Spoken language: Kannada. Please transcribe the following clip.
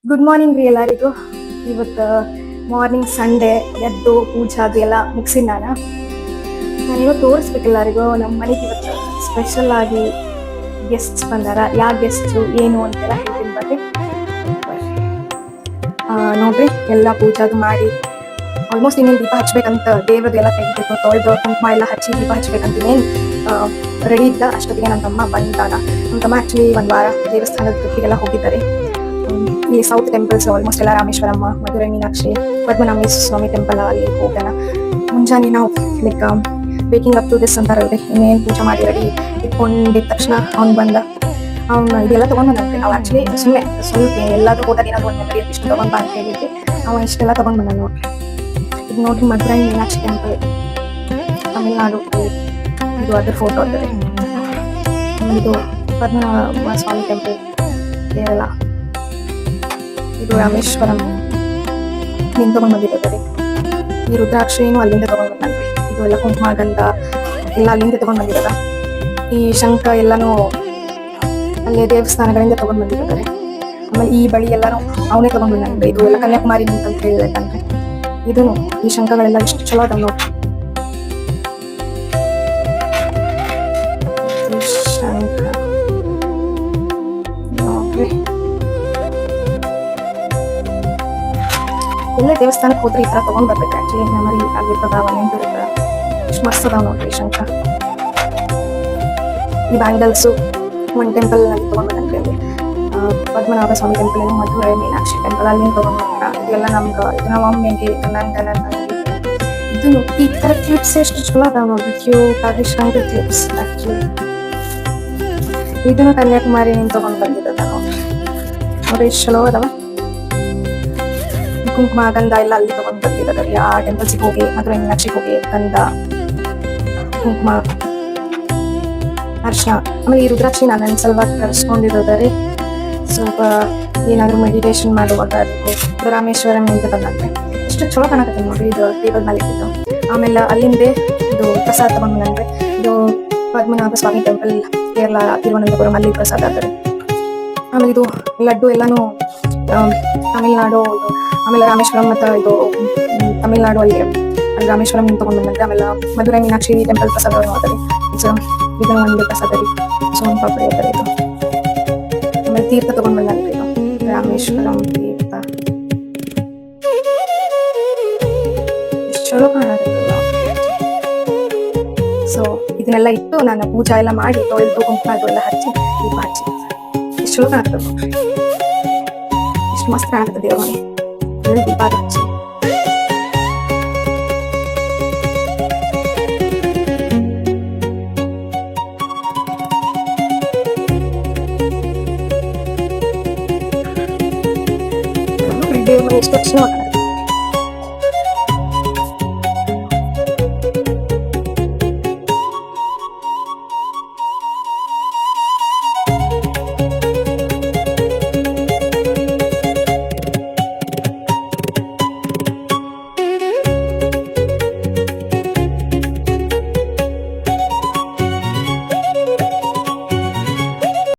ಗುಡ್ ಮಾರ್ನಿಂಗ್ ರೀ ಎಲ್ಲರಿಗೂ. ಇವತ್ತು ಮಾರ್ನಿಂಗ್ ಸಂಡೇ ಎದ್ದು ಪೂಜೆ ಅದು ಎಲ್ಲ ಮುಗಿಸಿ ನಾನಿವತ್ತು ತೋರಿಸ್ಬೇಕು ಎಲ್ಲರಿಗೂ. ನಮ್ಮ ಮನೆಗೆ ಇವತ್ತು ಸ್ಪೆಷಲ್ ಆಗಿ ಗೆಸ್ಟ್ಸ್ ಬಂದಾರ. ಯಾವ ಗೆಸ್ಟು ಏನು ಅಂತೆಲ್ಲ ಹೇಳ್ತೀನಿ ಬರ್ರಿ. ನೋಡ್ರಿ, ಎಲ್ಲ ಪೂಜೆ ಅದು ಮಾಡಿ ಆಲ್ಮೋಸ್ಟ್ ಇನ್ನೇನು ದೀಪ ಹಚ್ಬೇಕಂತ ದೇವ್ರದ್ದೆಲ್ಲ ತೆಗಿಬೇಕು, ತೊಳೆದು ಕುಂಕುಮ ಎಲ್ಲ ಹಚ್ಚಿ ದೀಪ ಹಚ್ಬೇಕಂತ ಇನ್ನೇನು ರೆಡಿ ಇದ್ದ ಅಷ್ಟೊತ್ತಿಗೆ ನಮ್ಮ ತಮ್ಮ ಬಂದಾನ. ನಮ್ಮ ತಮ್ಮ ಆ್ಯಕ್ಚುಲಿ ಒಂದು ವಾರ ದೇವಸ್ಥಾನದ ಟ್ರಿಪ್ಪಿಗೆಲ್ಲ ಹೋಗಿದ್ದಾರೆ. ಈ ಸೌತ್ ಟೆಂಪಲ್ಸ್ ಆಲ್ಮೋಸ್ಟ್ ಎಲ್ಲ ರಾಮೇಶ್ವರಮ್ಮ, ಮಧುರೈ ಮೀನಾಕ್ಷಿ, ಪದ್ಮನಾಭ ಸ್ವಾಮಿ ಟೆಂಪಲ್ ಅಲ್ಲಿ ಹೋಗೋಣ. ಮುಂಜಾನೆ ನಾವು like waking up to this ಅಂತಾರಲ್ರಿ, ಇನ್ನೇನು ಪೂಜೆ ಮಾಡಿ ರೆಡಿ ಇಟ್ಕೊಂಡಿದ್ದ ತಕ್ಷಣ ಅವ್ನು ಇದೆಲ್ಲ ತೊಗೊಂಡ್ಬಂದ್ರಿ. ನಾವು ಆ್ಯಕ್ಚುಲಿ ಸುಮ್ಮನೆ ಸ್ವಲ್ಪ ಎಲ್ಲಾದ್ರೂ ಹೋದಾಗ ಏನಾದ್ರು ಒಂದು ಮೆಮರಿ ಇಷ್ಟು ತೊಗೊಂಡ್ ಅಂತ ಹೇಳಿದ್ವಿ. ಅವ ಇಷ್ಟೆಲ್ಲ ತೊಗೊಂಡ್ ಬಂದ ನೋಡ್ರಿ. ಇದು ನೋಡ್ರಿ ಮಧುರೈ ಮೀನಾಕ್ಷಿ ಟೆಂಪಲ್, ತಮಿಳ್ನಾಡು. ಇದು ಅದ್ರ ಫೋಟೋ ಅದ್ರಿ. ಇದು ಪದ್ಮನಾಭ ಸ್ವಾಮಿ ಟೆಂಪಲ್ ಕೇರಳ. ಇದು ರಾಮೇಶ್ವರಂ ನಿಂದ ತಗೊಂಡ್ ಬಂದಿದ್ದಾರೆ. ಈ ರುದ್ರಾಕ್ಷಿನೂ ಅಲ್ಲಿಂದ ತಗೊಂಡ್ ಬಂದ್ರಿ. ಇದು ಎಲ್ಲ ಕುಂಕುಮ ಗಂಧ ಎಲ್ಲ ಅಲ್ಲಿಂದ ತಗೊಂಡ್ ಬಂದಿರದ. ಈ ಶಂಖ ಎಲ್ಲಾನು ಅಲ್ಲೇ ದೇವಸ್ಥಾನಗಳಿಂದ ತಗೊಂಡ್ ಬಂದಿದ್ದಾರೆ. ಆಮೇಲೆ ಈ ಬಳಿ ಎಲ್ಲಾನು ಅವನೇ ತಗೊಂಡ್ ಬಂದ್ರಿ. ಇದು ಎಲ್ಲ ಕನ್ಯಾಕುಮಾರಿ ಅಂತ ಹೇಳಿದಂದ್ರೆ ಇದನ್ನು ಈ ಶಂಖಗಳೆಲ್ಲ ಇಷ್ಟು ಚಲೋ ಅದಾವ ನೋಡ್ರಿ. ಶಂಖ ನೋಡ್ರಿ, ಎಲ್ಲೇ ದೇವಸ್ಥಾನಕ್ಕೆ ಹೋದ್ರೆ ಈ ತರ ತಗೊಂಡ್ ಬರ್ಬೇಕು. ಆಕ್ಚುಲಿ ಮೆಮರಿ ಆಗಿರ್ತದ, ನೆನಪಿರ್ತದ. ಇಷ್ಟು ಮಸ್ತ್ ಅದಾವ ನೋಡ್ರಿ ಶಂಖ. ಈ ಬ್ಯಾಂಗಲ್ಸು ಒಂದು ಟೆಂಪಲ್ ನಲ್ಲಿ ತಗೊಂಡ್ಬಂದ್ರಿ. ಅಲ್ಲಿ ಪದ್ಮನಾಭ ಸ್ವಾಮಿ ಟೆಂಪಲ್ ಏನು, ಮಧುರೈ ಮೀನಾಕ್ಷಿ ಟೆಂಪಲ್ ಅಲ್ಲಿ ತಗೊಂಡ್ಬಂದ್ರ. ಇದೆಲ್ಲ ನಮ್ಗೆ ಇದನ್ನ ಒಮ್ಮೆಗೆ ಇದು ಈ ತರ ಕ್ಲಿಪ್ಸ್ ಎಷ್ಟು ಚಲೋ ಅದಾವ ನೋಡ್ರಿ. ಕ್ಯೂಟ್ ಆಗಿ ಶಂಖ ಕ್ಲಿಪ್ಸ್. ಆಕ್ಚುಲಿ ಇದನ್ನು ಕನ್ಯಾಕುಮಾರಿ ನಿಂದ ತಗೊಂಡ್ ಬಂದಿದ್ದದ ನೋಡ್ರಿ. ಎಷ್ಟು ಚಲೋ ಅದಾವ. ಕುಂಕುಮ ಗಂಧ ಎಲ್ಲ ಅಲ್ಲಿ ತಗೊಂಡ್ ಬಂದಿದ್ದಾರೆ. ಆ ಟೆಂಪಲ್ಸಿಗೆ ಹೋಗಿ ಮಧುರೈ ಮೀನಾಕ್ಷಿಗೆ ಹೋಗಿ ಗಂಧ ಕುಂಕುಮ ಅರ್ಶನ. ಆಮೇಲೆ ಈ ರುದ್ರಾಕ್ಷಿ ನಾನು ನನ್ನ ಸಲುವಾಗಿ ತರಿಸ್ಕೊಂಡಿರೋದ್ರಿ. ಸ್ವಲ್ಪ ಏನಾದ್ರು ಮೆಡಿಟೇಷನ್ ಮಾಡುವಾಗ ಅದಕ್ಕೂ ರಾಮೇಶ್ವರಂ ನಿಂತ ಬಂದಂತೆ ಎಷ್ಟು ಚಲೋ ಕಾಣಕತ್ತೆ ನೋಡ್ರಿ. ಇದು ಟೇಬಲ್ ಮೇಲೆ ಇಟ್ಟಿದ್ದು. ಆಮೇಲೆ ಅಲ್ಲಿಂದೇ ಇದು ಪ್ರಸಾದ ತಗೊಂಡ್ ಬಂದ್ರೆ. ಇದು ಪದ್ಮನಾಭ ಸ್ವಾಮಿ ಟೆಂಪಲ್ ಕೇರಳ ತಿರುವನಂತಪುರಂ ಅಲ್ಲಿ ಪ್ರಸಾದ ಆಗ್ತದೆ. ಆಮೇಲೆ ಇದು ಲಡ್ಡು ಎಲ್ಲಾನು ತಮಿಳ್ನಾಡು. ಆಮೇಲೆ ರಾಮೇಶ್ವರಂ ಮತ್ತು ಇದು ತಮಿಳ್ನಾಡು ಅಲ್ಲಿ ರಾಮೇಶ್ವರಂ ತಗೊಂಡ್ ಬಂದಂತೆ. ಆಮೇಲೆ ಮಧುರೈ ಮೀನಾಕ್ಷಿ ಟೆಂಪಲ್ ಪ್ರಸಾದ ನೋಡ್ತಾರೆ. ಇದನ್ನ ಒಂದು ಪ್ರಸಾದ ರೀ, ಸೋನ್ ಪಾಪಡಿ ಅದರ ಇದು. ಆಮೇಲೆ ತೀರ್ಥ ತಗೊಂಡ್ ಬಂದ್ರಿ. ಇದು ರಾಮೇಶ್ವರಂ ತೀರ್ಥ ಎಷ್ಟು ಚಲೋ ಕಾಣುತ್ತೆ. ಸೊ ಇದನ್ನೆಲ್ಲ ಇಟ್ಟು ನಾನು ಪೂಜಾ ಎಲ್ಲ ಮಾಡಿ ತೊಳೆದು ಕುಂಕುಮ ಎಲ್ಲ ಹಚ್ಚಿ ದೀಪ ಹಚ್ಚಿ ಎಷ್ಟು ಚಲೋ ಕಾಣುತ್ತೆ ನೋಡ್ರಿ. ಎಷ್ಟು ಮಸ್ತ್ ಕಾಣುತ್ತೆ ದೇವ್ರ ಮನೆ. ದೀಪ ಹಚ್ಚಿ ದೇವ್ರ ಮನೆ ಎಷ್ಟು ಲಕ್ಷಣ